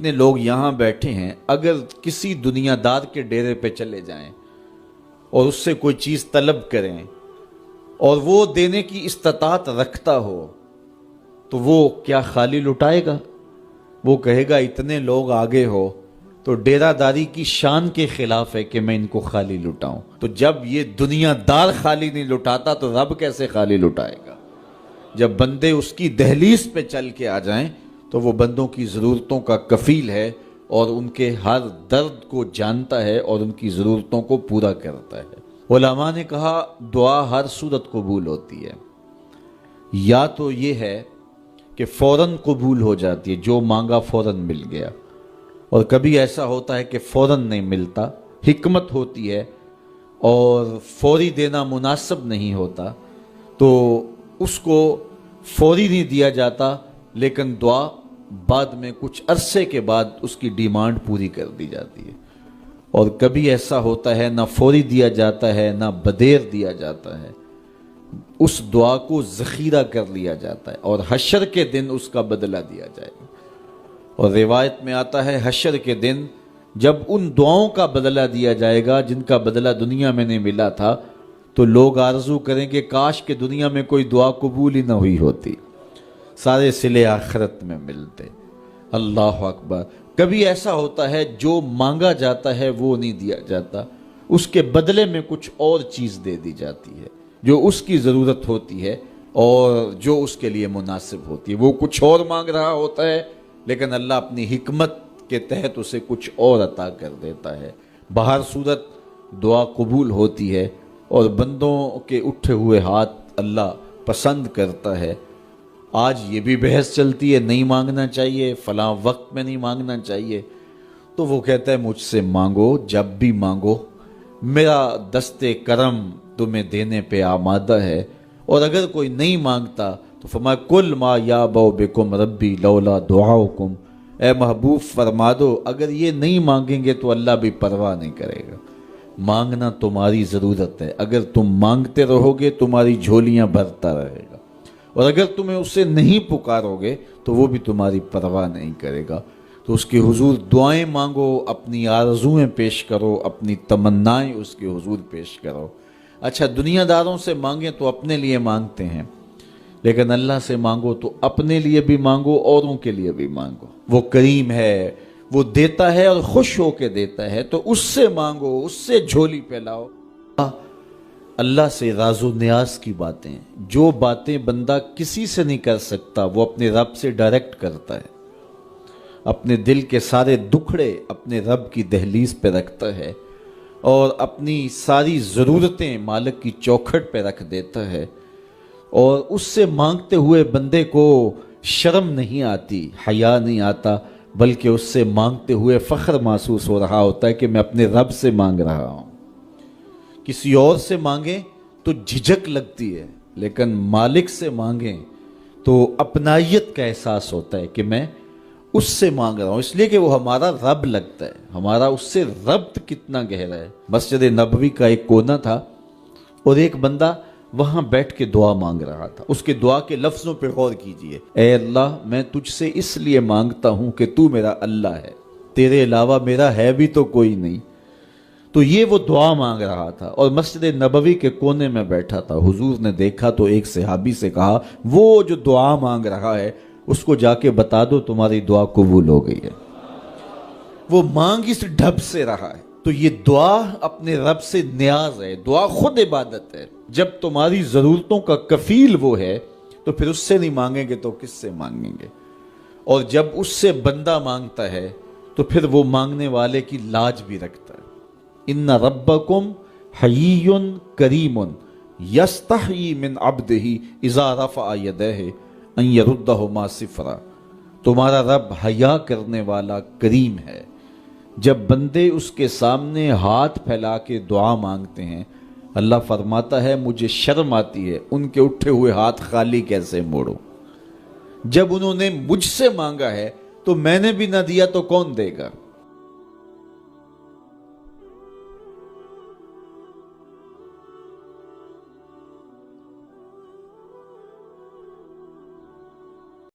جتنے لوگ یہاں بیٹھے ہیں اگر کسی دنیا دار کے ڈیرے پہ چلے جائیں اور اس سے کوئی چیز طلب کریں اور وہ دینے کی استطاعت رکھتا ہو تو وہ کیا خالی لٹائے گا؟ وہ کہے گا اتنے لوگ آگے ہو تو ڈیرہ داری کی شان کے خلاف ہے کہ میں ان کو خالی لٹاؤں۔ تو جب یہ دنیا دار خالی نہیں لٹاتا تو رب کیسے خالی لٹائے گا؟ جب بندے اس کی دہلیز پہ چل کے آ جائیں تو وہ بندوں کی ضرورتوں کا کفیل ہے اور ان کے ہر درد کو جانتا ہے اور ان کی ضرورتوں کو پورا کرتا ہے۔ علماء نے کہا دعا ہر صورت قبول ہوتی ہے، یا تو یہ ہے کہ فوراً قبول ہو جاتی ہے، جو مانگا فوراً مل گیا، اور کبھی ایسا ہوتا ہے کہ فوراً نہیں ملتا، حکمت ہوتی ہے اور فوری دینا مناسب نہیں ہوتا تو اس کو فوری نہیں دیا جاتا، لیکن دعا بعد میں کچھ عرصے کے بعد اس کی ڈیمانڈ پوری کر دی جاتی ہے۔ اور کبھی ایسا ہوتا ہے نہ فوری دیا جاتا ہے نہ بدیر دیا جاتا ہے، اس دعا کو ذخیرہ کر لیا جاتا ہے اور حشر کے دن اس کا بدلہ دیا جائے گا۔ اور روایت میں آتا ہے حشر کے دن جب ان دعاؤں کا بدلہ دیا جائے گا جن کا بدلہ دنیا میں نہیں ملا تھا تو لوگ آرزو کریں کہ کاش کہ دنیا میں کوئی دعا قبول ہی نہ ہوئی ہوتی، سارے صلے آخرت میں ملتے۔ اللہ اکبر۔ کبھی ایسا ہوتا ہے جو مانگا جاتا ہے وہ نہیں دیا جاتا، اس کے بدلے میں کچھ اور چیز دے دی جاتی ہے جو اس کی ضرورت ہوتی ہے اور جو اس کے لیے مناسب ہوتی ہے۔ وہ کچھ اور مانگ رہا ہوتا ہے لیکن اللہ اپنی حکمت کے تحت اسے کچھ اور عطا کر دیتا ہے۔ بہر صورت دعا قبول ہوتی ہے اور بندوں کے اٹھے ہوئے ہاتھ اللہ پسند کرتا ہے۔ آج یہ بھی بحث چلتی ہے نہیں مانگنا چاہیے، فلاں وقت میں نہیں مانگنا چاہیے، تو وہ کہتا ہے مجھ سے مانگو جب بھی مانگو، میرا دست کرم تمہیں دینے پہ آمادہ ہے۔ اور اگر کوئی نہیں مانگتا تو فرمایا کل ما یابو بکم ربی لولا دعاؤکم، اے محبوب فرما دو اگر یہ نہیں مانگیں گے تو اللہ بھی پرواہ نہیں کرے گا۔ مانگنا تمہاری ضرورت ہے، اگر تم مانگتے رہو گے تمہاری جھولیاں بھرتا رہے گا، اور اگر تمہیں اسے نہیں پکارو گے تو وہ بھی تمہاری پرواہ نہیں کرے گا۔ تو اس کے حضور دعائیں مانگو، اپنی آرزویں پیش کرو، اپنی تمنائیں اس کے حضور پیش کرو۔ اچھا دنیا داروں سے مانگیں تو اپنے لیے مانگتے ہیں، لیکن اللہ سے مانگو تو اپنے لیے بھی مانگو، اوروں کے لیے بھی مانگو۔ وہ کریم ہے، وہ دیتا ہے اور خوش ہو کے دیتا ہے، تو اس سے مانگو، اس سے جھولی پھیلاؤ۔ اللہ سے راز و نیاز کی باتیں، جو باتیں بندہ کسی سے نہیں کر سکتا وہ اپنے رب سے ڈائریکٹ کرتا ہے، اپنے دل کے سارے دکھڑے اپنے رب کی دہلیز پہ رکھتا ہے اور اپنی ساری ضرورتیں مالک کی چوکھٹ پہ رکھ دیتا ہے، اور اس سے مانگتے ہوئے بندے کو شرم نہیں آتی، حیا نہیں آتا، بلکہ اس سے مانگتے ہوئے فخر محسوس ہو رہا ہوتا ہے کہ میں اپنے رب سے مانگ رہا ہوں۔ کسی اور سے مانگیں تو جھجک لگتی ہے، لیکن مالک سے مانگیں تو اپنائیت کا احساس ہوتا ہے کہ میں اس سے مانگ رہا ہوں، اس لیے کہ وہ ہمارا رب لگتا ہے، ہمارا اس سے ربط کتنا گہرا ہے۔ مسجد نبوی کا ایک کونا تھا اور ایک بندہ وہاں بیٹھ کے دعا مانگ رہا تھا۔ اس کے دعا کے لفظوں پہ غور کیجئے، اے اللہ میں تجھ سے اس لیے مانگتا ہوں کہ تو میرا اللہ ہے، تیرے علاوہ میرا ہے بھی تو کوئی نہیں۔ تو یہ وہ دعا مانگ رہا تھا اور مسجد نبوی کے کونے میں بیٹھا تھا۔ حضور نے دیکھا تو ایک صحابی سے کہا وہ جو دعا مانگ رہا ہے اس کو جا کے بتا دو تمہاری دعا قبول ہو گئی ہے۔ وہ مانگ اس ڈھب سے رہا ہے۔ تو یہ دعا اپنے رب سے نیاز ہے، دعا خود عبادت ہے۔ جب تمہاری ضرورتوں کا کفیل وہ ہے تو پھر اس سے نہیں مانگیں گے تو کس سے مانگیں گے؟ اور جب اس سے بندہ مانگتا ہے تو پھر وہ مانگنے والے کی لاج بھی رکھتا ہے۔ ان ربکم حیی کریم یستحیی من عبدہ اذا رفع یدہ ان یردہما صفرا۔ تمہارا رب حیا کرنے والا کریم ہے، جب بندے اس کے سامنے ہاتھ پھیلا کے دعا مانگتے ہیں اللہ فرماتا ہے مجھے شرم آتی ہے ان کے اٹھے ہوئے ہاتھ خالی کیسے موڑوں۔ جب انہوں نے مجھ سے مانگا ہے تو میں نے بھی نہ دیا تو کون دے گا؟